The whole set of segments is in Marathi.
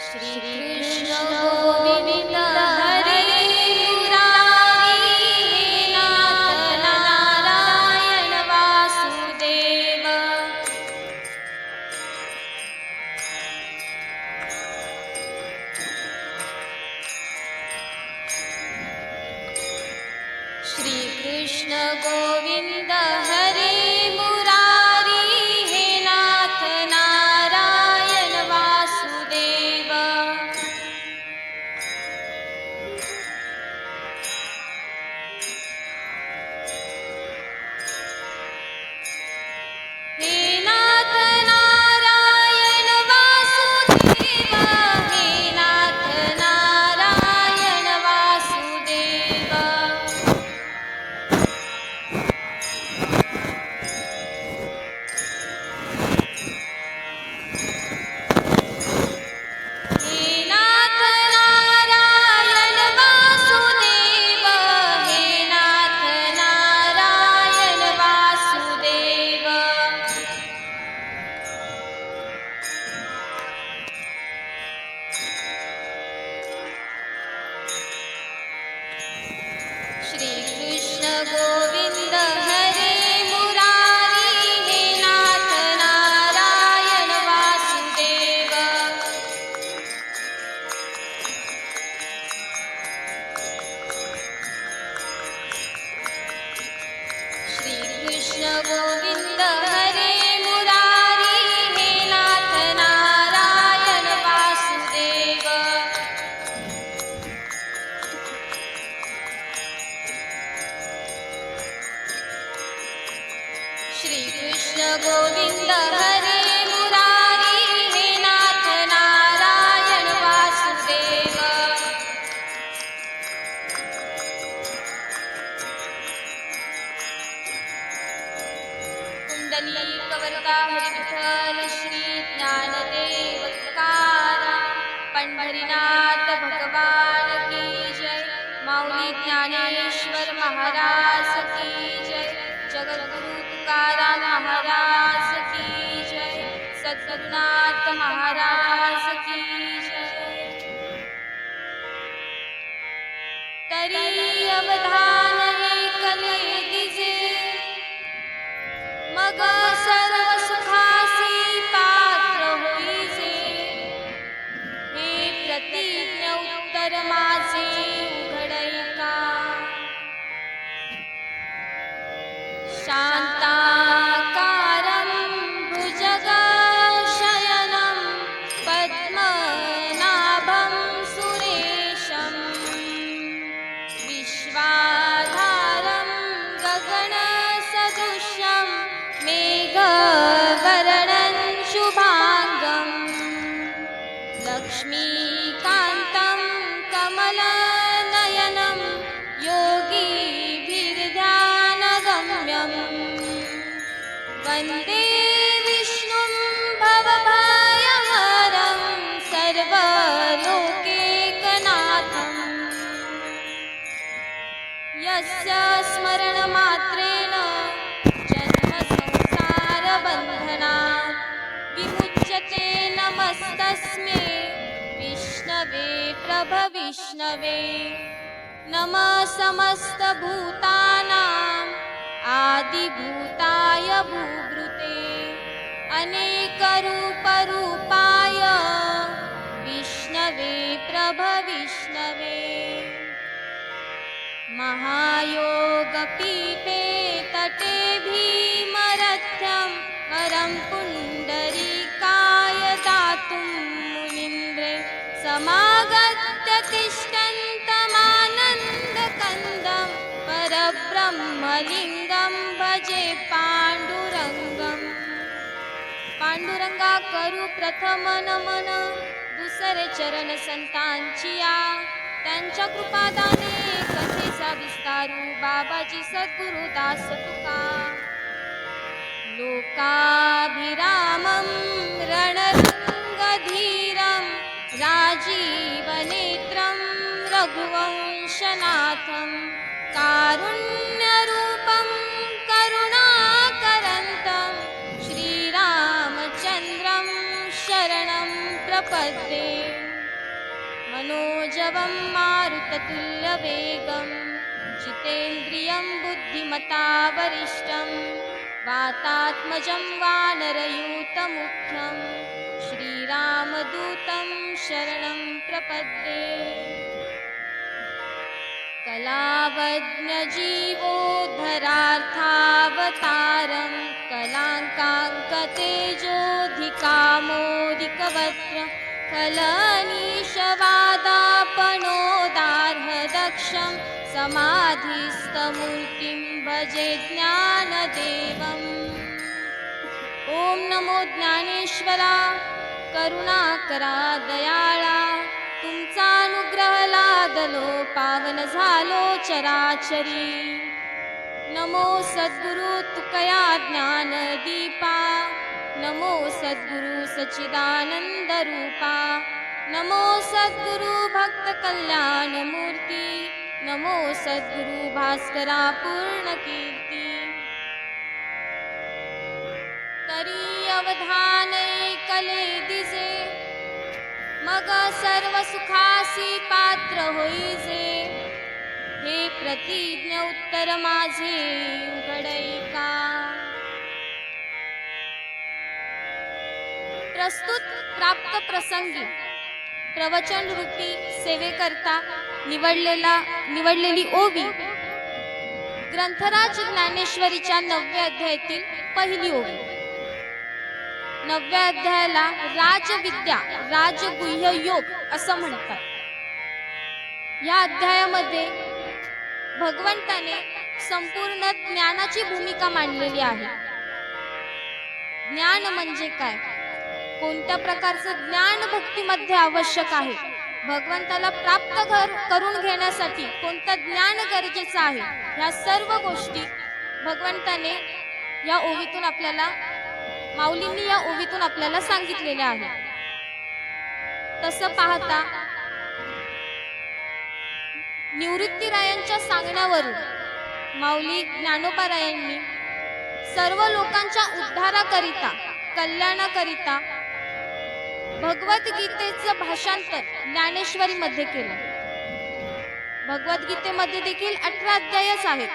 श्री कृष्ण गोविंद हरे मुरारी हे नाथ नारायण वासुदेव। श्री कृष्ण गोविंद हरे मुरारी हे नाथ नारायण वासुदेव। हे नाथ नारायण वासुदेव, हे नाथ नारायण वासुदेव। हे नाथ नारायण वासुदेव, हे नाथ नारायण वासुदेव। श्री कृष्ण गोविंद हरे मुरारी हे नाथ नारायण वासुदेव। श्री कृष्ण गोविंद हरे मुरारी हे नाथ नारायण वासुदेव। श्री कृष्ण गोविंद हरे मुरारी हे नाथ नारायण वासुदेव। कुंडलीकवरदा हरिविठ्ठल श्री ज्ञानदेव तुकाराम पंढरीनाथ भगवान की जय। माऊली ज्ञानेश्वर महाराज की जय। जगद्गुरु तुकाराम महाराज की जय। सद्गुरुनाथ महाराज की जय। तरी अवधान ऐकले दिजे, मग सर्व सुखासी पात्र होईजे। हे प्रतिज्ञ उत्तर माझे उघडैका, शांताकारं भुजगशयनं पद्मनाभं सुरेशं। विश्वाधारं गगनसदृशं मेघवर्णं शुभांगं। लक्ष्मीकान्तं कमलनयनं योगिभिर्ध्यानगम्यं। वन्दे विष्णुं भवभयहरं सर्वलोकैकनाथं। यस्य स्मरणमात्रेण जन्मसंसारबन्धनात् विमुच्यते। नमस्तस्मै विष्णवे प्रभविष्णवे। नमः समस्तभूतानां आदिभूताय भूभृते अनेकरूपरूपाय विष्णवे प्रभविष्णवे। महायोगपीठे तटे भीमरथ्यं वरं पुण्डरीकाय दातुं मुनीन्द्रे समागत्य तिष्ठन्तमानन्दकन्दं। परब्रह्मलिङ्गं भजे पांडुरंगं। पांडुरंगा करू प्रथम नमन, दुसरे चरण संतांचिया। त्यांच्या कृपादाने कथेचा विस्तारू बाबाजी सद्गुरु दास तुका। लोकाभिरामं रणरंगधीरं राजीवनेत्रं रघुवंशनाथं। कारुण्यरूपं करुणाकरन्तं श्रीरामचन्द्रं शरणं प्रपद्ये। मनोजवं मारुततुल्यवेगं जितेन्द्रियं बुद्धिमता वरिष्ठं वातात्मजं वानरयूतमुख्यं श्रीरामदूतं शरणं प्रपद्ये। कलावज्ञजीवोद्धरार्थावतारं कलाङ्काङ्कतेजोऽधिकामोदिकवक्त्रं कलनीशवादापणोदार्हदक्षं समाधिस्थमूर्तिं भजे ज्ञानदेवम्। ॐ नमो ज्ञानेश्वरा, करुणाकरा दयाळा, तुमचा अनुग्रह लादलो पावन झालो चराचरी। नमो सद्गुरु तुकया ज्ञान दीपा, नमो सद्गुरु सच्चिदानंद रूपा, नमो सद्गुरु भक्त कल्याण मूर्ती, नमो सद्गुरु भास्करा पूर्ण कीर्ती। तरी अवधान ऐकले दिसे, मग सर्व सुखासी पात्र होईजे। हे प्रतिज्ञ उत्तर माझे उघडैका। प्रस्तुत प्राप्त प्रसंगी प्रवचन रूपी सेवेकरता निवडलेली ओवी ग्रंथराज ज्ञानेश्वरीच्या 9व्या अध्यायातील पहिली ओवी। 9व्या अध्यायाला राजविद्या राजगुह्य योग असं म्हणतात। या अध्यायामध्ये भगवंताने संपूर्ण ज्ञानाची भूमिका मांडलेली आहे। ज्ञान म्हणजे काय, कोणत्या प्रकारचं ज्ञान भक्तीमध्ये आवश्यक आहे, भगवंताला प्राप्त करून घेण्यासाठी कोणतं ज्ञान गरजेचं आहे, ह्या सर्व गोष्टी भगवंताने या ओवीतून आपल्याला माऊलींनी या ओवीतून आपल्याला सांगितलेल्या आहे। तसं पाहता निवृत्तीरायांच्या सांगण्यावरून माऊली ज्ञानोबारायांनी सर्व लोकांच्या उद्धाराकरिता कल्याणाकरिता भगवद्गीतेचं भाषांतर ज्ञानेश्वरी मध्ये केलं। भगवद्गीतेमध्ये देखील 18 अध्यायच आहेत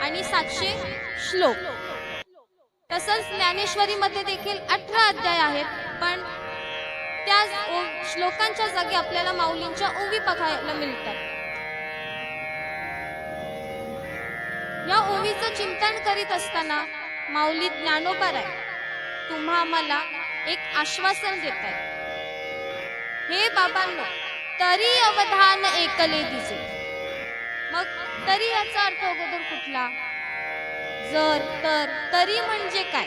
आणि 700 श्लोक। तसंच ज्ञानेश्वरी मध्ये देखील 18 अध्याय आहेत, पण त्या श्लोकांच्या जागी आपल्याला माऊलींच्या ओवी बघायला मिळतात। या ओवीचं चिंतन करीत असताना माऊली ज्ञानोबाराय तुम्हा आम्हाला एक आश्वासन देतायत। हे बाबांनो, तरी अवधान ऐकले दिसे। मग तरी याचा अर्थ अगोदर कुठला, जर तर तरी म्हणजे काय,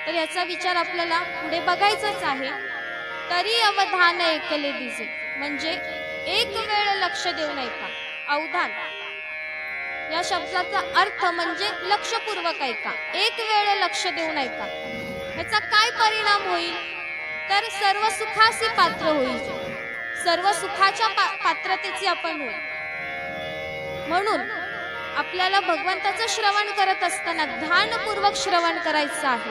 तर याचा विचार आपल्याला पुढे बघायचाच आहे। तरी अवधान ऐकले दिसे म्हणजे एक वेळ लक्ष देऊन ऐका। अवधान या शब्दाचा अर्थ म्हणजे लक्षपूर्वक ऐका, एक वेळ लक्ष देऊन ऐका। याचा काय परिणाम होईल, तर सर्व सुखासी पात्र होईल, सर्व सुखाच्या पात्रतेचे आपण होईल। म्हणून आपल्याला भगवंताचं श्रवण करत असताना ध्यानपूर्वक श्रवण करायचं आहे।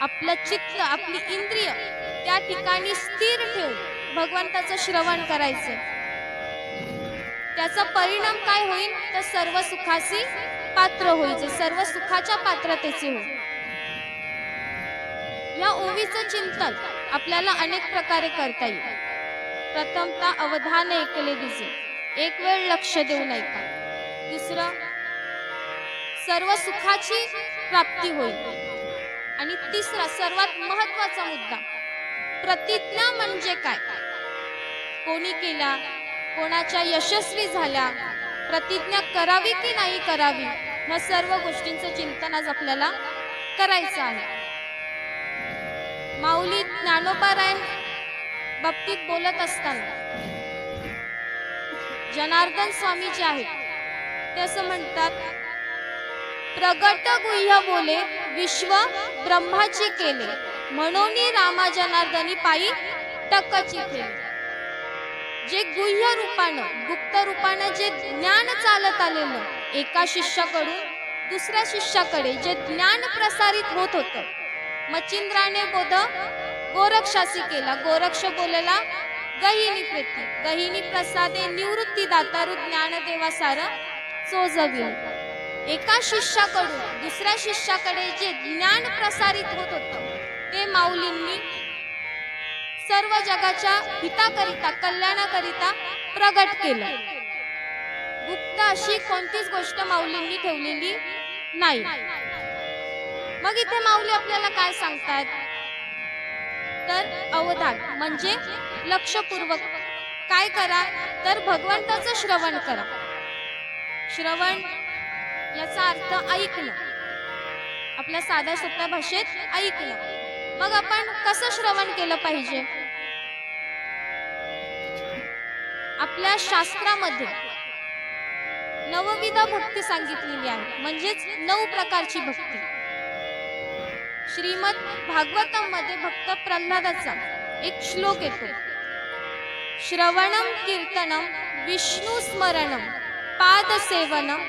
आपलं चित्त आपली इंद्रिय त्या ठिकाणी स्थिर ठेवून भगवंताचं श्रवण करायचं। त्याचा परिणाम काय होईल, तर सर्व सुखासी पात्र होईल, सर्व सुखाच्या पात्रतेचे होईल। या ओवीचं चिंतन आपल्याला अनेक प्रकारे करता येईल। प्रथमतः अवधान ऐकले दिसे, एक वेळ लक्ष देऊन ऐका। दुसरं, सर्व सुखाची प्राप्ती होईल। आणि तिसरा सर्वात महत्वाचा मुद्दा, प्रतिज्ञा म्हणजे काय, कोणी केल्या, कोणाच्या यशस्वी झाल्या, प्रतिज्ञा करावी की नाही करावी, ह्या सर्व गोष्टींचं चिंतन आज आपल्याला करायचं आहे। माऊली ज्ञानोबारायण बाबतीत बोलत असताना जनार्दन स्वामी जे आहेत ते असं म्हणतात, प्रगट गुह्य बोले विश्व ब्रह्माची केले, म्हणून रामा जनार्दनी पायी टकची केले। जे गुह्य रूपानं गुप्त रूपानं जे ज्ञान चालत आलेलं एका शिष्याकडून दुसऱ्या शिष्याकडे जे ज्ञान प्रसारित होत होतं, मच्छिंद्राने बोध गोरक्षासी केला, गोरक्ष बोलला गहिनी प्रेती गहिनी प्रसादे निवृत्ती दातारू ज्ञान देवा सार चोजविल। एका शिष्याकडून दुसऱ्या शिष्याकडे जे ज्ञान प्रसारित होत होतं ते माऊलींनी सर्व जगाच्या हिताकरिता कल्याणाकरिता प्रगट केलं। गुप्त अशी कोणतीच गोष्ट माऊलींनी ठेवलेली नाही। मग इथे माऊली आपल्याला काय सांगतात तर अवधान म्हणजे लक्षपूर्वक काय करा तर भगवंताचं श्रवण करा। श्रवण याचा अर्थ ऐकणं, आपल्या साध्या सोप्या भाषेत ऐकणं। मग आपण कसं श्रवण केलं पाहिजे? आपल्या शास्त्रामध्ये नवविध भक्ती सांगितलेली आहे, म्हणजेच 9 प्रकारची भक्ती। श्रीमद भागवतम मध्ये भक्त प्रल्हादाचा एक श्लोक येतो, श्रवणम कीर्तनम विष्णू स्मरणम पाद सेवनम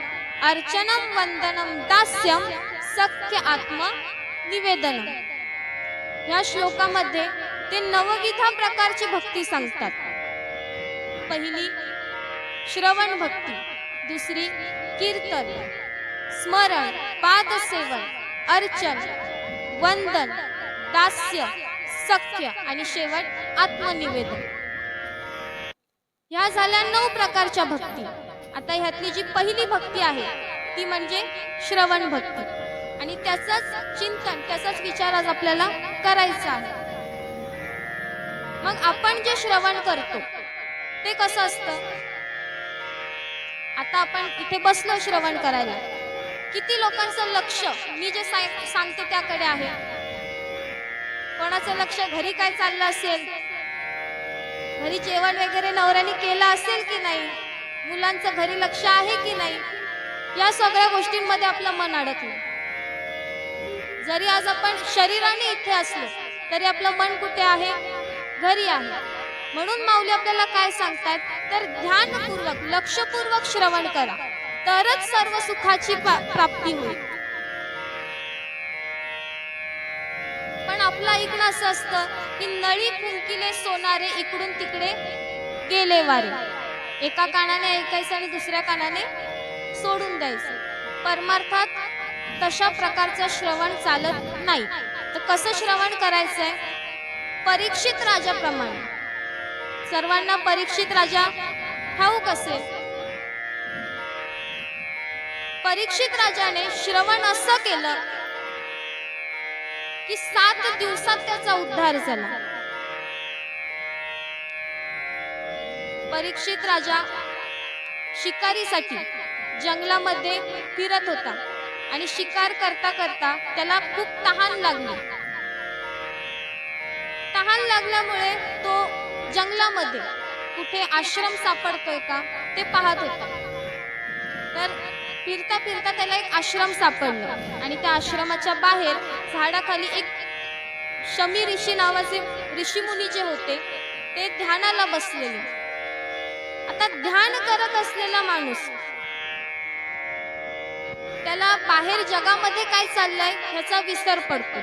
अर्चनम वंदनम दास्यम सख्य आत्मा निवेदनम। या श्लोकामध्ये ते 9 प्रकारची भक्ती सांगतात। पहिली श्रवण भक्ती, दुसरी कीर्तन, स्मरण, पाद सेवन, अर्चन, वंदन, दास्य, सख्य आणि शेवट आत्मनिवेदन। ह्या झाल्या 9 प्रकारच्या भक्ती। आता ह्यातली जी पहिली भक्ती आहे ती म्हणजे श्रवण भक्ती आणि त्याचंच चिंतन त्याचाच विचार आज आपल्याला करायचा आहे। मग आपण जे श्रवण करतो ते कसं असतं? आता आपण इथे बसलो श्रवण करायला, किती लोकांचं लक्ष मी जे सांगते त्याकडे आहे? कोणाचं लक्ष घरी काय चाललं असेल, घरी जेवण वगैरे नवऱ्याने केलं असेल की नाही, मुलांचं घरी लक्ष आहे की नाही, या सगळ्या गोष्टींमध्ये आपलं मन अडकलं। जरी आज आपण शरीराने इथे असलो तरी आपलं मन कुठे आहे? घरी आहे। म्हणून माऊली आपल्याला काय सांगतात तर ध्यानपूर्वक लक्षपूर्वक श्रवण करा, तरच सर्व सुखाची प्राप्ती होईल। पण आपलं ऐकणं असं असतं की नळी फुंकिले सोनारे इकडून तिकडे गेले वारे। एका कानाने ऐकायचं आणि दुसऱ्या कानाने सोडून द्यायचं। परमार्थात तशा प्रकारचं श्रवण चालत नाही। तर कसं श्रवण करायचंय? परीक्षित राजाप्रमाणे। सर्वांना परीक्षित राजा ठाऊक असेल। परीक्षित राजाने श्रवण असं केलं की 7 दिवसात त्याचा उद्धार झाला। परीक्षित राजा शिकारीसाठी जंगलामध्ये फिरत होता आणि शिकार करता करता त्याला खूप तहान लागली। तहान लागल्यामुळे तो जंगलामध्ये कुठे आश्रम सापडतोय का ते पाहत होता। तर फिरता फिरता त्याला एक आश्रम सापडलं आणि त्या आश्रमाच्या बाहेर झाडाखाली एक शमी ऋषी नावाचे ऋषीमुनी जे होते ते ध्यानाला बसलेले। आता ध्यान करत असलेला माणूस त्याला बाहेर जगामध्ये काय चाललंय ह्याचा विसर पडतो।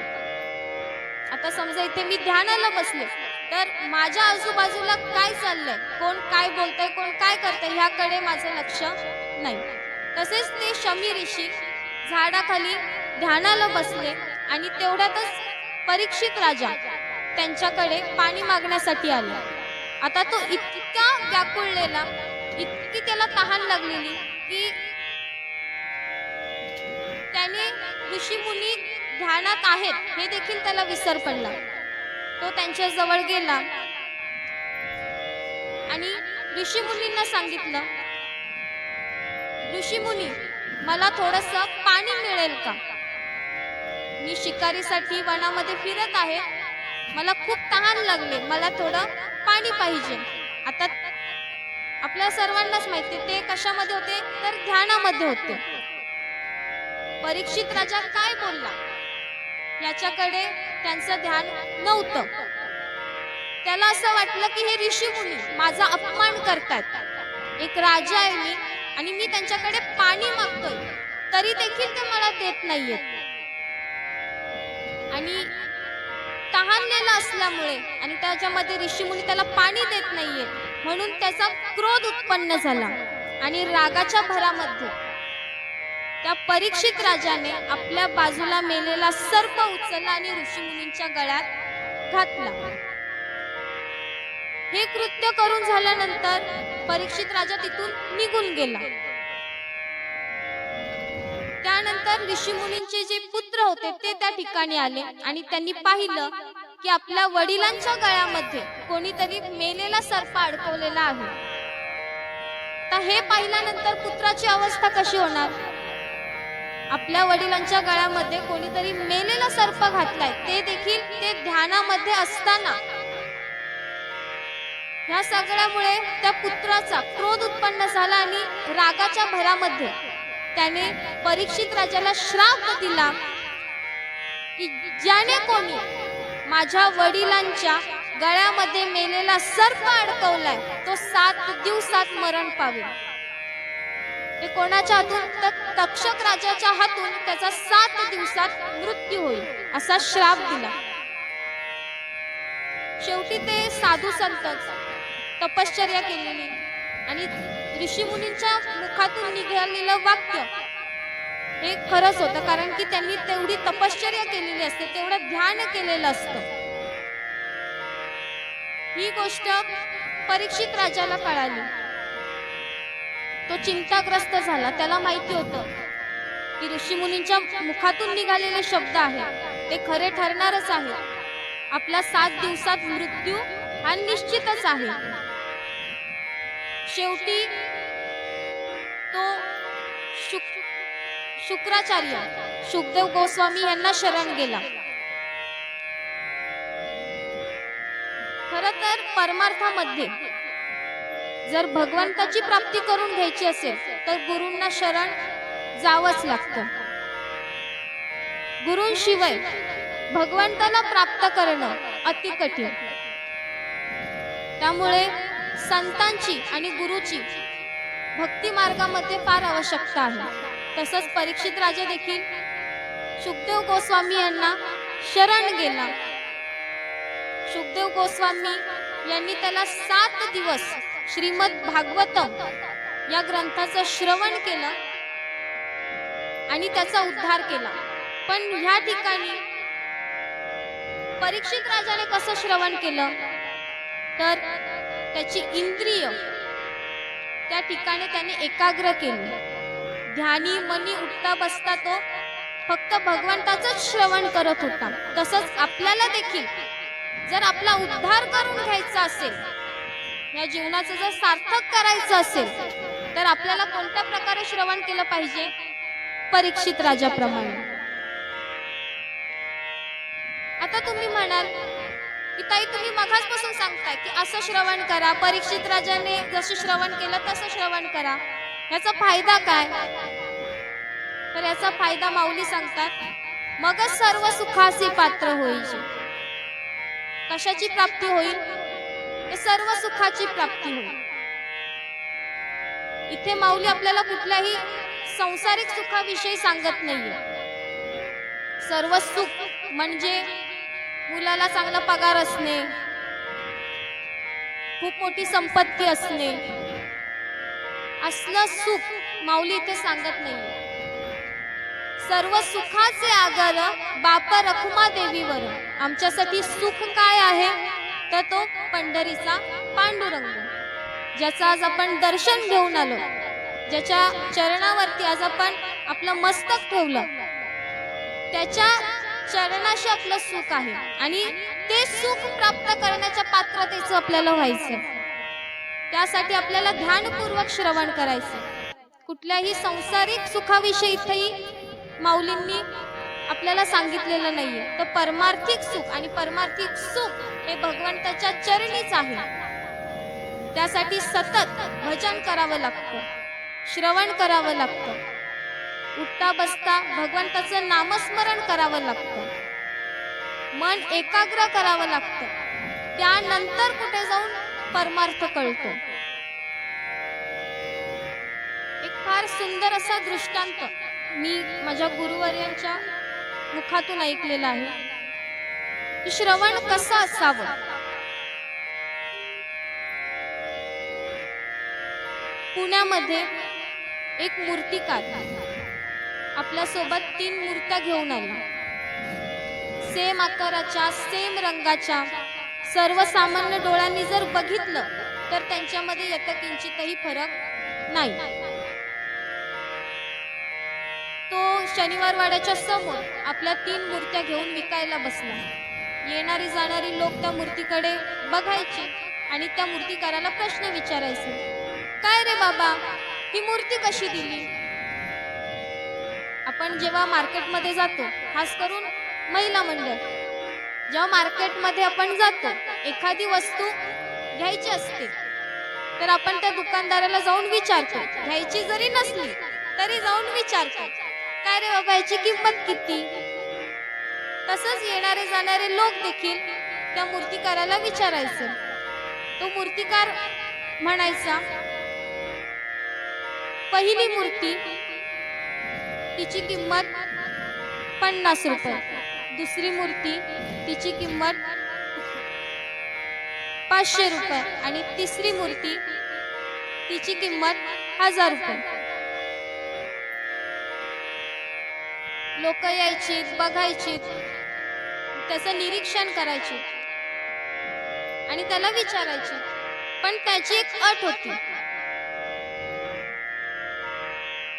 आता समजा इथे मी ध्यानाला बसले तर माझ्या आजूबाजूला काय चाललंय, कोण काय बोलतंय, कोण काय करतंय ह्याकडे माझं लक्ष नाही। तसेच ते शमी ऋषी झाडाखाली ध्यानाला बसले आणि तेवढ्यातच परीक्षित राजा त्यांच्याकडे पाणी मागण्यासाठी आला। आता तो इतका व्याकुळलेला, इतकी त्याला तहान लागलेली की त्याने ऋषीमुनी ध्यानात आहेत हे देखील त्याला विसर पडला। तो त्यांच्या जवळ गेला आणि ऋषीमुनींना सांगितलं, ऋषीमुनी मला थोडंसं पाणी मिळेल का? मी शिकारीसाठी वनामध्ये फिरत आहे, मला खूप तहान लागले, मला थोडं पाणी पाहिजे। आता आपल्या सर्वांनाच माहिती ते कशामध्ये होते तर ध्यानामध्ये होते। परीक्षित राजा काय बोलला याच्याकडे त्यांचं ध्यान नव्हतं। त्याला असं वाटलं की हे ऋषीमुनी माझा अपमान करतात। एक राजा आहे मी आणि मी त्यांच्याकडे पाणी मागतोय तरी देखील ते मला देत नाहीयेत। आणि तहान तहानलेला असल्यामुळे आणि त्याच्यामध्ये ऋषीमुनी त्याला पाणी देत नाहीये म्हणून त्याचा क्रोध उत्पन्न झाला आणि रागाच्या भरामध्ये त्या परीक्षित राजाने आपल्या बाजूला मेलेला सर्प उचलला आणि ऋषीमुनींच्या गळ्यात घातला. हे कृत्य करून झाल्यानंतर परीक्षित राजा तिथून निघून गेला. त्यानंतर ऋषीमुनींचे जे पुत्र होते ते त्या ठिकाणी आले आणि त्यांनी पाहिलं की आपल्या वडिलांच्या गळ्यामध्ये कोणीतरी मेलेला सर्प अडकवलेला आहे. तर हे पाहिल्यानंतर पुत्राची अवस्था कशी होणार? आपल्या वडिलांच्या गळ्यामध्ये कोणीतरी मेलेला सर्प घातलाय, ते देखील ते ध्यानामध्ये असताना. ह्या सगळ्यामुळे त्या पुत्राचा क्रोध उत्पन्न झाला आणि रागाच्या भरामध्ये त्याने परीक्षित राजाला श्राप दिला की ज्याने कोणी माझ्या वडिलांच्या गळ्यामध्ये मेलेला सर्प अडकवलाय तो 7 दिवसात मरण पावेल. ते कोणाच्या हातून? तर तक्षक राजाच्या हातून त्याचा 7 दिवसात मृत्यू होईल असा श्राप दिला. शेवटी ते साधू संत तपश्चर्या केलेली आणि ऋषीमुनींच्या मुखातून निघालेलं वाक्य हे खरंच होतं, कारण की त्यांनी तेवढी तपश्चर्या केलेली असते, तेवढं ध्यान केलेलं असतं. ही गोष्ट परीक्षित राजाला कळाली. तो चिंताग्रस्त झाला. त्याला माहिती होतं की ऋषीमुनींच्या मुखातून निघालेले शब्द आहेत ते खरे ठरणारच आहे. आपला 7 दिवसात मृत्यू हा निश्चितच आहे. शेवटी तो शुक्राचार्य शुकदेव गोस्वामी यांना शरण गेला. खर तर परमार्थामध्ये जर भगवंताची प्राप्ती करून घ्यायची असेल तर गुरूंना शरण जावंच लागतं. गुरूंशिवाय भगवंताला प्राप्त करणं अति कठीण. त्यामुळे संतांची आणि गुरुची भक्ती मार्गामध्ये फार आवश्यकता आहे. तसंच परीक्षित राजा देखील शुकदेव गोस्वामी यांना शरण गेला. शुकदेव गोस्वामी यांनी त्याला 7 दिवस श्रीमद भागवतम या ग्रंथाचं श्रवण केलं आणि त्याचा उद्धार केला. पण ह्या ठिकाणी परीक्षित राजाने कसं श्रवण केलं तर त्याची इंद्रिय त्या ठिकाणी त्याने एकाग्र केली. ध्यानी मनी उठता बसता तो फक्त भगवंताचंच श्रवण करत होता. तसंच आपल्याला देखील जर आपला उद्धार करून घ्यायचा असेल, या जीवनाचं जर सार्थक करायचं असेल तर आपल्याला कोणत्या प्रकारे श्रवण केलं पाहिजे? परीक्षित राजाप्रमाणे. आता तुम्ही म्हणाल की ताई तुम्ही मगाचपासून सांगताय की असं श्रवण करा, परीक्षित राजाने जसं श्रवण केलं तसं श्रवण करा, याचा फायदा काय? तर याचा फायदा माऊली सांगतात, मगच सर्व सुखाचे पात्र होईल. कशाची प्राप्ती होईल? तर सर्व सुखाची प्राप्ती होईल. इथे माऊली आपल्याला कुठल्याही सांसारिक सुखाविषयी सांगत नाहीये. सर्व सुख म्हणजे मुलाला चांगला पगार असणे, खूप मोठी संपत्ती असणे, असलं सुख माऊली इथे सांगत नाहीये. सर्व सुखाचे आगर बाप रखुमा देवीवर. आमच्यासाठी सुख काय आहे तर तो पंढरीचा पांडुरंग, ज्याचं आज आपण दर्शन घेऊन आलो, ज्याच्या चरणावरती आज आपण आपलं मस्तक ठेवलं, त्याच्या चरणाशी आपलं सुख आहे आणि ते सुख प्राप्त करण्याच्या पात्रतेचं आपल्याला व्हायचं. त्यासाठी आपल्याला ध्यानपूर्वक श्रवण करायचं. कुठल्याही सांसारिक सुखाविषयी इथेही माऊलींनी आपल्याला सांगितलेलं नाहीये. तर परमार्थिक सुख आणि परमार्थिक सुख हे भगवंताच्या चरणीच आहे. त्यासाठी सतत भजन करावं लागतं, श्रवण करावं लागतं, उठता बसता भगवंताचं नामस्मरण करावं लागतं, मन एकाग्र करावं लागतं. त्यानंतर कुठे जाऊन परमार्थ कळतो. एक फार सुंदर असा दृष्टांत मी माझ्या गुरुवर्यांच्या मुखातून ऐकलेला आहे की श्रवण कसं असावं. पुण्यामध्ये एक मूर्तिकार आपल्या सोबत 3 मूर्त्या घेऊन आला. सेम आकाराच्या, सेम रंगाच्या. सर्वसामान्य डोळ्यांनी जर बघितलं तर त्यांच्यामध्ये यत्किंचितही फरक नाही. तो शनिवार वाड्याच्या समोर आपल्या 3 मूर्त्या घेऊन विकायला बसला. येणारी जाणारी लोक त्या मूर्तीकडे बघायची आणि त्या मूर्तिकाराला प्रश्न विचारायचे. काय रे बाबा, ही मूर्ती कशी दिली? आपण जेव्हा मार्केटमध्ये जातो, खास करून महिला मंडळ, जेव्हा मार्केटमध्ये आपण जातो, एखादी वस्तू घ्यायची असते तर आपण त्या दुकानदाराला जाऊन विचारतो. घ्यायची जरी नसली तरी जाऊन विचारतो, काय रे बाबा याची किंमत किती? तसंच येणारे जाणारे लोक देखील त्या मूर्तिकाराला विचारायचे. तो मूर्तिकार म्हणायचा, पहिली मूर्ती तिची किंमत 50 रुपये, दुसरी मूर्ती तिची किंमत 500 रुपये आणि तिसरी मूर्ती तिची किंमत 1000 रुपये. लोक यायची, बघायची, त्याचं निरीक्षण करायचे आणि त्याला विचारायचे. पण त्याची एक अट होती.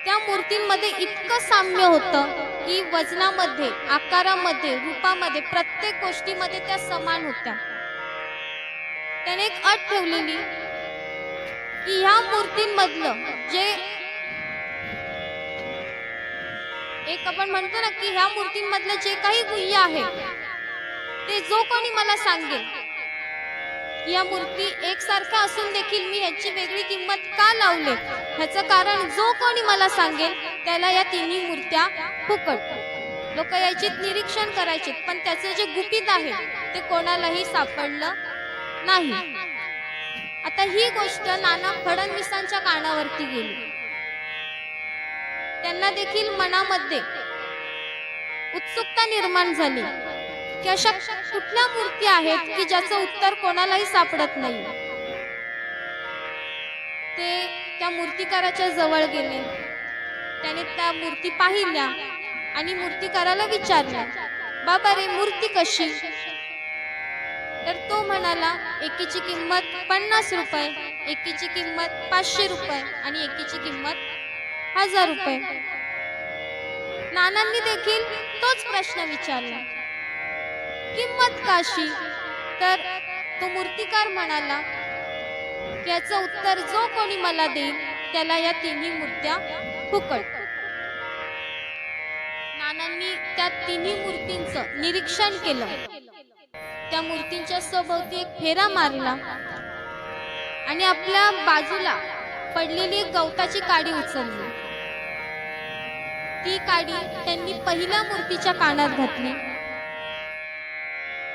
त्या मूर्तींमध्ये इतकं साम्य होतं की वजनामध्ये, आकारामध्ये, रूपामध्ये, प्रत्येक गोष्टीमध्ये त्या समान होत्या. त्याने एक अट ठेवलेली की ह्या मूर्तींमधलं जे एक आपण म्हणतो ना की ह्या मूर्तींमधलं जे काही गुह्य आहे ते जो कोणी मला सांगेल की या मूर्ती एकसारख्या असून देखील मी ह्याची वेगळी किंमत का लावले, ह्याचं कारण जो कोणी मला सांगेल त्याला या तिन्ही मूर्त्या फुकट. लोक याची निरीक्षण करायचे, पण त्याचं जे गुपित आहे ते कोणालाही सापडलं नाही. आता ही गोष्ट नाना फडणवीसांच्या कानावरती गेली. त्यांना देखील मनामध्ये उत्सुकता निर्माण झाली की अशा कुठल्या मूर्ती आहेत की ज्याचं उत्तर कोणालाही सापडत नाही. ते त्या मूर्तिकाराच्या जवळ गेले. त्याने त्या मूर्ती पाहिल्या आणि मूर्तिकाराला विचारलं, बाबा रे मूर्ती कशी? तर तो म्हणाला, एकीची किंमत 50 रुपये, एकीची किंमत 500 रुपये आणि एकीची किंमत 1000 रुपये. नानांनी देखील तोच प्रश्न विचारला, किंमत काशी? तर तो मूर्तिकार म्हणाला की याचं उत्तर जो कोणी मला देईल त्याला या तिन्ही मूर्त्या फुकट. नानांनी त्या तिन्ही मूर्तींचं निरीक्षण केलं. त्या मूर्तींच्या सभोवती एक फेरा मारला आणि आपल्या बाजूला पडलेली एक गवताची काडी उचलली. ती काडी त्यांनी पहिल्या मूर्तीच्या कानात घातली,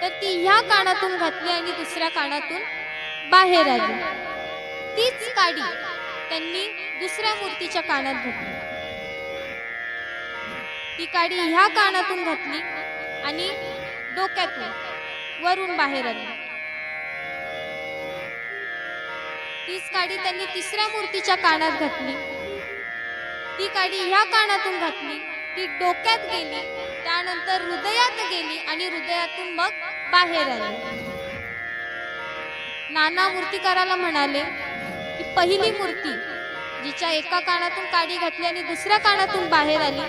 तर ती ह्या कानातून घातली आणि दुसऱ्या कानातून बाहेर आली. तीच काडी त्यांनी दुसऱ्या मूर्तीच्या कानात घातली. ती काडी ह्या कानातून घातली आणि डोक्यातून वरून बाहेर आली. तीच काडी त्यांनी तिसऱ्या मूर्तीच्या कानात घातली. ती काडी ह्या कानातून घातली, ती डोक्यात गेली, त्यानंतर हृदयात गेली आणि हृदयातून मग बाहेर आली. नाना मूर्तिकाराला म्हणाले की पहिली मूर्ती जिच्या एका कानातून काडी घातली आणि दुसऱ्या कानातून बाहेर आली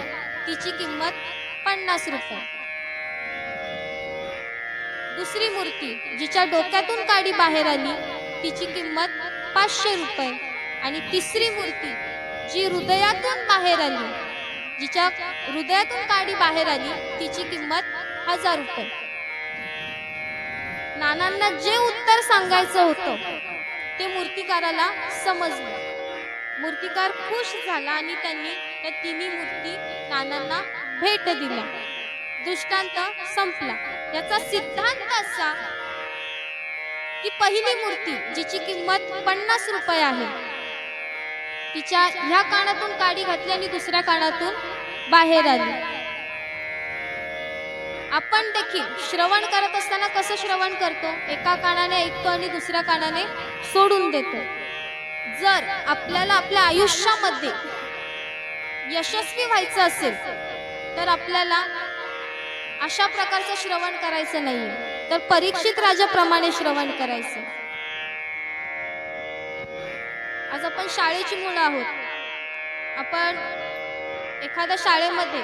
तिची किंमत 50 रुपये. दुसरी मूर्ती जिच्या डोक्यातून काडी बाहेर आली तिची किंमत 500 रुपये आणि तिसरी मूर्ती जी हृदयातून बाहेर आली, जिच्या हृदयातून काडी बाहेर आली तिची किंमत 1000 रुपये. नानांना जे उत्तर सांगायचं होतं ते मूर्तिकाराला समजलं. मूर्तिकार खुश झाला आणि त्यांनी त्या तिन्ही मूर्ती नानांना भेट दिल्या. दृष्टांत संपला. याचा सिद्धांत असा की पहिली मूर्ती जिची किंमत 50 रुपये आहे, तिच्या ह्या कानातून काडी घातली आणि दुसऱ्या कानातून बाहेर आली. आपण देखील श्रवण करत असताना कसं श्रवण करतो? एका कानाने ऐकतो आणि दुसऱ्या कानाने सोडून देतो. जर आपल्याला आपल्या आयुष्यामध्ये यशस्वी व्हायचं असेल तर आपल्याला अशा प्रकारचं श्रवण करायचं नाहीये, तर परीक्षित राजाप्रमाणे श्रवण करायचं. आज आपण शाळेची मुलं आहोत. आपण एखाद्या शाळेमध्ये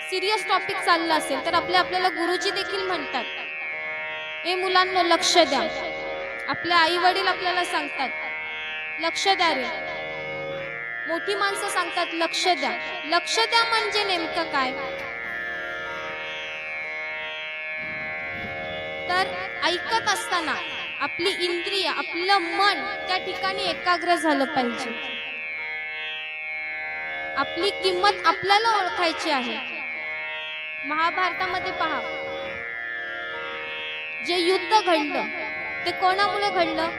सिरियस टॉपिक चालला असेल तर आपल्याला गुरुजी देखील म्हणतात, हे मुलांना लक्ष द्या. आपले आई वडील आपल्याला सांगतात, लक्ष द्या रे. मोठी माणसं सांगतात, लक्ष द्या. लक्ष द्या म्हणजे नेमकं काय? तर ऐकत असताना आपली इंद्रिय, आपलं मन त्या ठिकाणी एकाग्र झालं पाहिजे. आपली किंमत आपल्याला ओळखायची आहे. महाभारतामध्ये पहा, जे युद्ध घडलं ते कोणामुळे घडलं?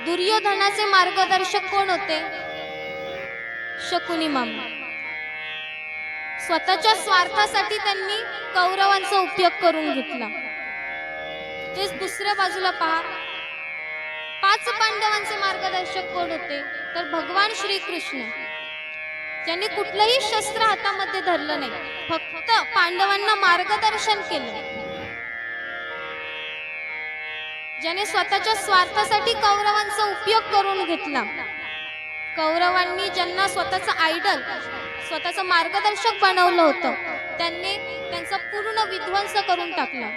दुर्योधनाचे मार्गदर्शक कोण होते? शकुनी मामा. स्वतःच्या स्वार्थासाठी त्यांनी कौरवांचा उपयोग करून घेतला. तेच दुसऱ्या बाजूला पहा, 5 पांडवांचे मार्गदर्शक कोण होते? तर भगवान श्रीकृष्ण. ज्यांनी कुठलंही शस्त्र हातामध्ये धरलं नाही, फक्त पांडवांना मार्गदर्शन केलं. ज्याने स्वतःच्या स्वार्थासाठी कौरवांचा उपयोग करून घेतला. कौरवांनी ज्यांना स्वतःचं आयडल, स्वतःचं मार्गदर्शक बनवलं होतं, त्यांनी त्यांचा पूर्ण विध्वंस करून टाकला.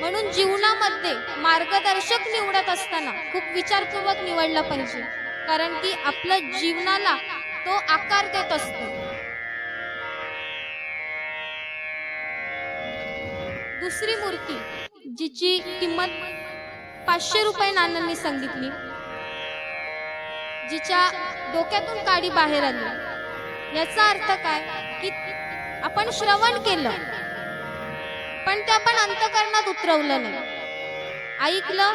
म्हणून जीवनामध्ये मार्गदर्शक निवडत असताना खूप विचारपूर्वक निवडला पाहिजे, कारण की आपल्या जीवनाला तो आकार देत असतो. दुसरी मूर्ती जिची किंमत 500 रुपये नाण्यांनी सांगितली, जिच्या डोक्यातून काडी बाहेर आली. याचा अर्थ काय? की आपण श्रवण केलं पण ते आपण अंतःकरणात उतरवलं नाही. ऐकलं,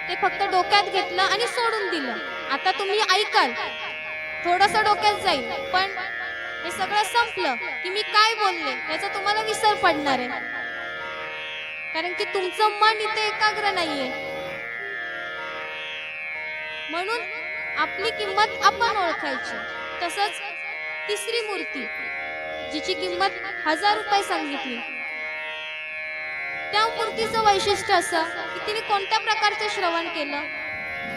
ते फक्त डोक्यात घेतलं आणि सोडून दिलं. आता तुम्ही ऐकाल, थोडंसं डोक्यात जाईल, पण हे सगळं संपलं की मी काय बोलले याचा तुम्हाला विसर पडणार आहे, कारण की तुमचं मन इथे एकाग्र नाहीये. म्हणून आपली किंमत आपण ओळखायची. तसंच तिसरी मूर्ती जिची किंमत 1000 रुपये सांगितली, त्या मूर्तीचं वैशिष्ट्य असं की तिने कोणत्या प्रकारचं श्रवण केलं?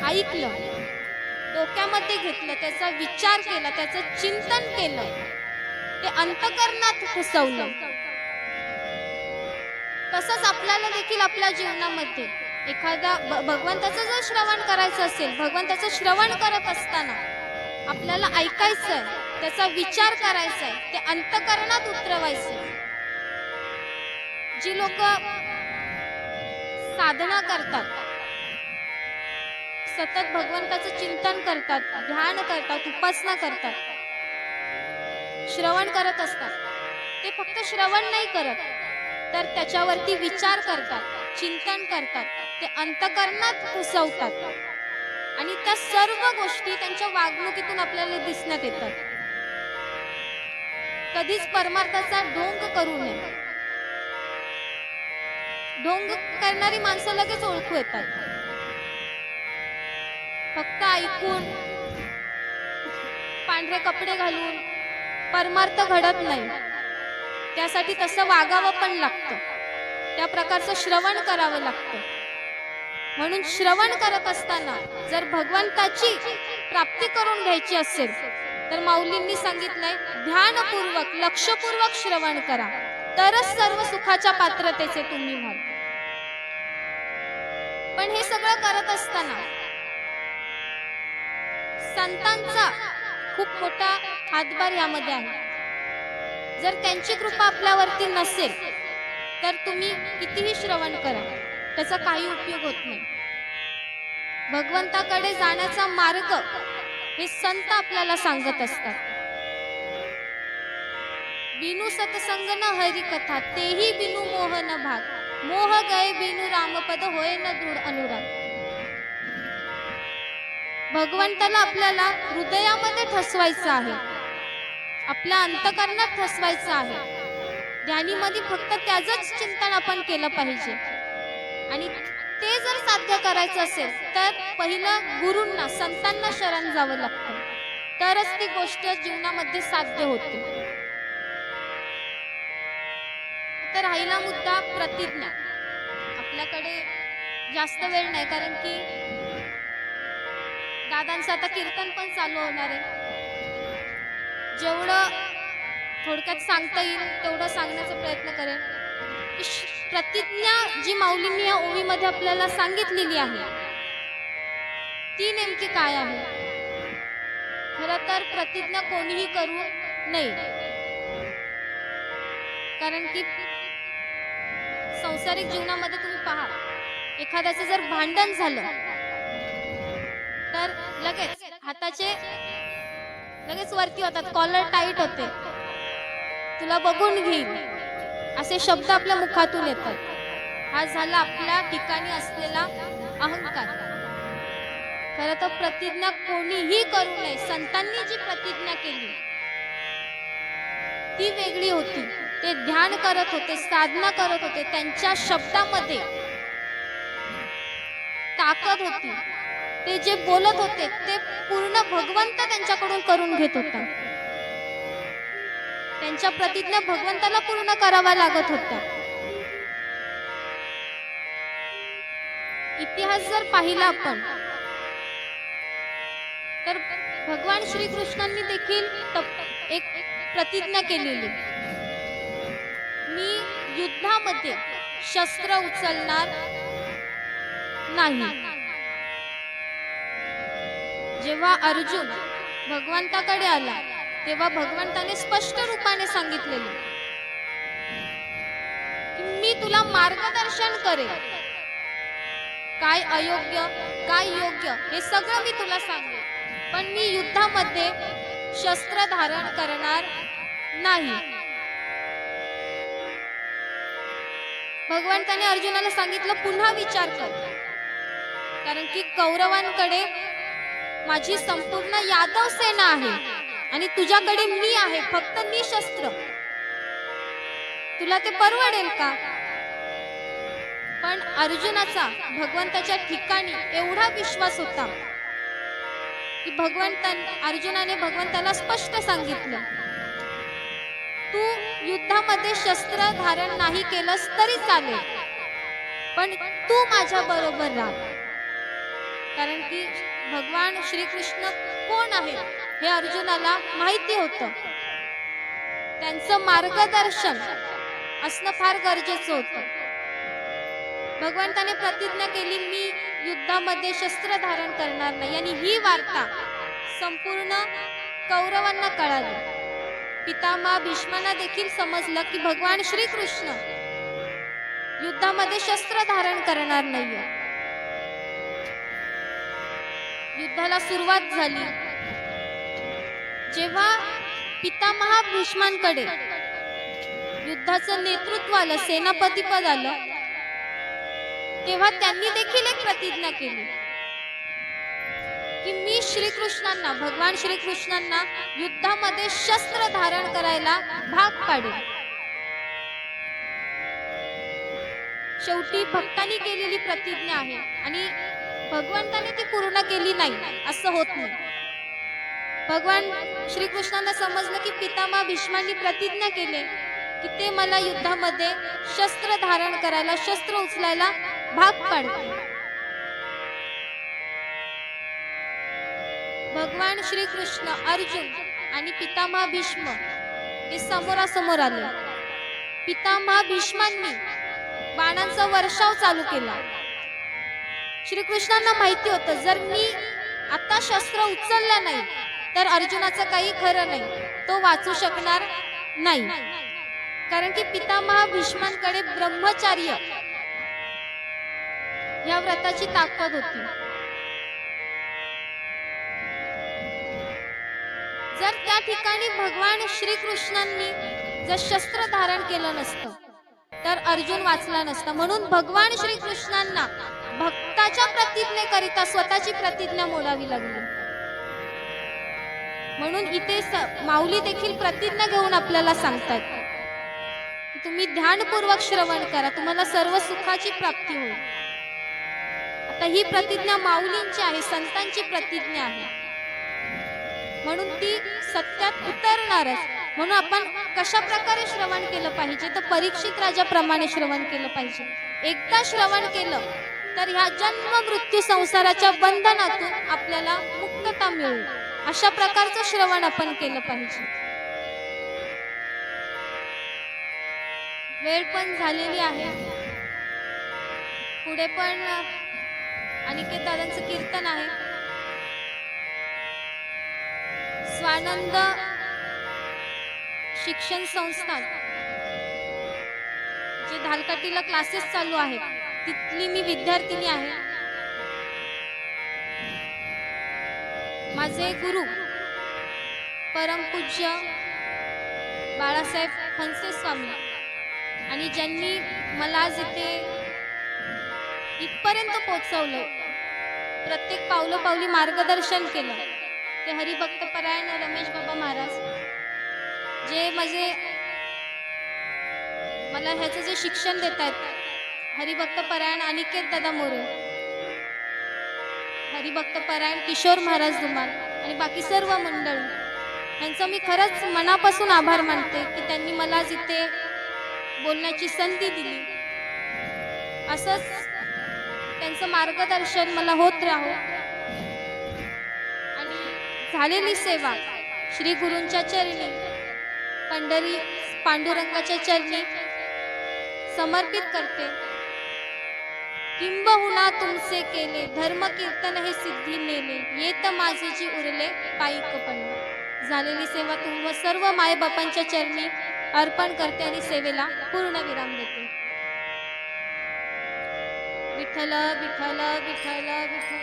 ऐकलं, डोक्यामध्ये घेतलं, त्याचा विचार केला, त्याचं चिंतन केलं, ते अंतःकरणात ठसवलं. तसंच आपल्याला देखील आपल्या जीवनामध्ये एखाद्या भगवंताचं जर श्रवण करायचं असेल, भगवंताचं श्रवण करत असताना आपल्याला ऐकायचंय, त्याचा विचार करायचाय, ते अंतःकरणात उतरवायचंय. जी लोक साधना करतात, सतत भगवंताचं चिंतन करतात, ध्यान करतात, उपासना करतात, श्रवण करत असतात, ते फक्त श्रवण नाही करत, तर त्याच्यावरती विचार करतात, चिंतन करतात, ते अंतःकरणात घुसवतात आणि त्या सर्व गोष्टी त्यांच्या वागणुकीतून आपल्याला दिसण्यात येतात. कधीच परमार्थाचा ढोंग करू नये. ढोंग करणारी माणसं लगेच ओळखू येतात. फक्त ऐकून, पांढरे कपडे घालून परमार्थ घडत नाही. त्यासाठी तसं वागावं पण लागतं, त्या प्रकारचं श्रवण करावं लागतं. म्हणून श्रवण करत असताना जर भगवंताची प्राप्ती करून घ्यायची असेल तर माऊलींनी सांगितलंय, ध्यानपूर्वक, लक्षपूर्वक श्रवण करा, तरच सर्व सुखाच्या पात्रतेचे तुम्ही व्हाल. पण हे सगळं करत असताना संतांचा खूप मोठा हातभार यामध्ये आहे. जर त्यांची कृपा आपल्यावरती नसेल तर तुम्ही कितीही श्रवण करा, त्याचा काही उपयोग होत नाही. भगवंताकडे जाण्याचा मार्ग हे संत आपल्याला सांगत असतात. बिनु सतसंग न हरी कथा, तेही बिनु मोह न भाग, मोह गए बिनु रामपद, होय न दृढ अनुराग. भगवंताला आपल्याला हृदयामध्ये ठसवायचं आहे, आपल्या अंतःकरणात ठसवायचं आहे. ध्यानीमध्ये फक्त त्याचंच चिंतन आपण केलं पाहिजे. आणि ते जर साध्य करायचं असेल तर पहिलं गुरूंना, संतांना शरण जावं लागतं, तरच ती गोष्ट जीवनामध्ये साध्य होते. तर राहिला मुद्दा प्रतिज्ञा. आपल्याकडे जास्त वेळ नाही, कारण की दादांचं आता कीर्तन पण चालू होणार आहे. जेवढं थोडक्यात सांगता येईल तेवढं सांगण्याचा प्रयत्न करेन. प्रतिज्ञा जी माऊलींनी या ओवीमध्ये आपल्याला सांगितलेली आहे ती नेमकी काय आहे? खरं तर प्रतिज्ञा कोणीही करू नये, कारण की सांसारिक जीवनामध्ये तुम्ही पहा, एखाद्याचं जर भांडण झालं तर लगेच हाताचे लगेच वरती होतात, कॉलर टाईट होते, तुला बघून घेईल, असे शब्द आपल्या मुखातून येतात. हा झाला आपल्या ठिकाणी असलेला अहंकार. खरं तर प्रतिज्ञा कोणीही करू नये. संतांनी जी प्रतिज्ञा केली ती वेगळी होती. ते ध्यान करत होते, साधना करत होते, त्यांच्या शब्दामध्ये ताकद होती. ते जे बोलत होते ते पूर्ण भगवंत त्यांच्याकडून करून घेत होता. त्यांच्या प्रतिज्ञा भगवंताला पूर्ण करावा लागत होत्या. इतिहास जर पाहिला आपण तर भगवान श्रीकृष्णांनी देखील एक प्रतिज्ञा केलेली, मी युद्धामध्ये शस्त्र उचलणार नाही. जेव्हा अर्जुन भगवंताकडे आला तेव्हा भगवंताने स्पष्ट रूपाने सांगितलेले की मी तुला मार्गदर्शन करेन, काय अयोग्य काय योग्य हे सगळं मी तुला सांगेन, पण मी युद्धामध्ये शस्त्र धारण करणार नाही. भगवंताने अर्जुनाला सांगितलं पुन्हा विचार कर, कारण की कौरवांकडे माझी संपूर्ण यादव सेना आहे आणि तुझ्याकडे मी आहे फक्त निशस्त्र. तुला ते परवडेल का? पण अर्जुनाचा भगवंताच्या ठिकाणी एवढा विश्वास होता की अर्जुनाने भगवंताला स्पष्ट सांगितलं, तू युद्धामध्ये शस्त्र धारण नाही केलंस तरी चालेल, पण तू माझ्या बरोबर राहा. कारण की भगवान श्रीकृष्ण कोण आहे हे अर्जुनाला माहिती होतं. त्यांचं मार्गदर्शन असणं फार गरजेचं होतं. भगवंताने प्रतिज्ञा केली, मी युद्धामध्ये शस्त्र धारण करणार नाही, आणि ही वार्ता संपूर्ण कौरवांना कळाली. पितामह भीष्मांना देखील समजलं की भगवान श्रीकृष्ण युद्धामध्ये शस्त्र धारण करणार नाहीये. युद्धाला सुरुवात झाली. जेव्हा पितामह भीष्मांकडे युद्धाचं नेतृत्व आलं, सेनापती पद आलं, तेव्हा त्यांनी देखील एक प्रतिज्ञा केली की मी श्रीकृष्णांना, भगवान श्रीकृष्णांना युद्धामध्ये शस्त्र धारण करायला भाग पाडेल. शेवटी भक्तांनी केलेली प्रतिज्ञा आहे आणि भगवंताने ती पूर्ण केली नाही असं होत नाही. भगवान श्रीकृष्णांना समजलं की पितामह भीष्मांनी प्रतिज्ञा केली की ते मला युद्धामध्ये शस्त्र धारण करायला, शस्त्र उचलायला भाग पाडतील. भगवान श्रीकृष्ण, अर्जुन आणि पितामह भीष्म हे समोरासमोर आले. पितामह भीष्मांनी बाणांचा वर्षाव चालू केला. श्रीकृष्णांना माहिती होतं जर मी आता शस्त्र उचललं नाही तर अर्जुनाचं काही खरं नाही, तो वाचू शकणार नाही. कारण की पितामह भीष्मांकडे ब्रह्मचर्य या व्रताची ताकद होती. जर त्या ठिकाणी भगवान श्रीकृष्णांनी जर शस्त्र धारण केलं नसतं तर अर्जुन वाचला नसता. म्हणून भगवान श्रीकृष्णांना भक्ताच्या प्रतिज्ञेकरिता स्वतःची प्रतिज्ञा मोडावी लागली. म्हणून इथे माऊली देखील प्रतिज्ञा घेऊन आपल्याला सांगतात, तुम्ही ध्यानपूर्वक श्रवण करा, तुम्हाला सर्व सुखाची प्राप्ती होईल. आता ही प्रतिज्ञा माऊलींची आहे, संतांची प्रतिज्ञा आहे, म्हणून ती सत्यात उतरणारच. म्हणून आपण कशा प्रकारे श्रवण केलं पाहिजे, तर परीक्षित राजाप्रमाणे श्रवण केलं पाहिजे. एकदा श्रवण केलं तर ह्या जन्म मृत्यू संसाराच्या बंधनातून आपल्याला मुक्तता मिळेल. अशा प्रकारचं श्रवण आपण केलं पाहिजे. वेळ पण झालेली आहे. पुढे पण अनिकेत दादांचं कीर्तन आहे. स्वानंद शिक्षण संस्था जे धालकाटीला क्लासेस चालू आहेत, तिथली मी विद्यार्थिनी आहे. माझे गुरु परमपूज्य बाळासाहेब फणसे स्वामी, आणि ज्यांनी मला आज इथपर्यंत पोहोचवलं, प्रत्येक पावलोपावली मार्गदर्शन केलं, ते हरिभक्तपरायण रमेश बाबा महाराज, जे मला ह्याचं जे शिक्षण देत आहेत, हरिभक्तपरायण अनिकेत दादा मोरे, हरिभक्तपरायण किशोर महाराज धुमाल आणि बाकी सर्व मंडळी, यांचं मी खरंच मनापासून आभार मानते की त्यांनी मला जिथे बोलण्याची संधी दिली. असंच त्यांचं मार्गदर्शन मला होत राहो. आणि झालेली सेवा श्री गुरूंच्या चरणी, पंढरी पांडुरंगाच्या चरणी समर्पित करते. किंबहुना तुमचे केले धर्म कीर्तन हे सिद्धी नेले, येत माझे जी उरले पायिक पण. झालेली सेवा तुम्हा सर्व मायबापांच्या चरणी अर्पण करते आणि सेवेला पूर्ण विराम देते. विठ्ठल विठ्ठल विठ्ठल विठ्ठल,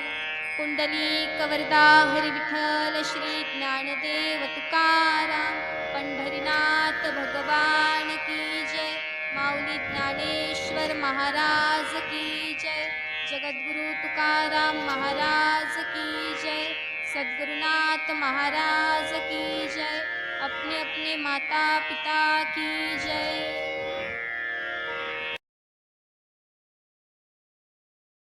पुंडलिक वरदा हरी विठ्ठल, श्री ज्ञानदेव तुकाराम, पंढरीनाथ भगवान की जय, माऊली ज्ञानेश्वर महाराज की जय, जगद्गुरु तुकाराम महाराज की जय, सद्गुरुनाथ महाराज की जय, अपने अपने माता पिता की जय.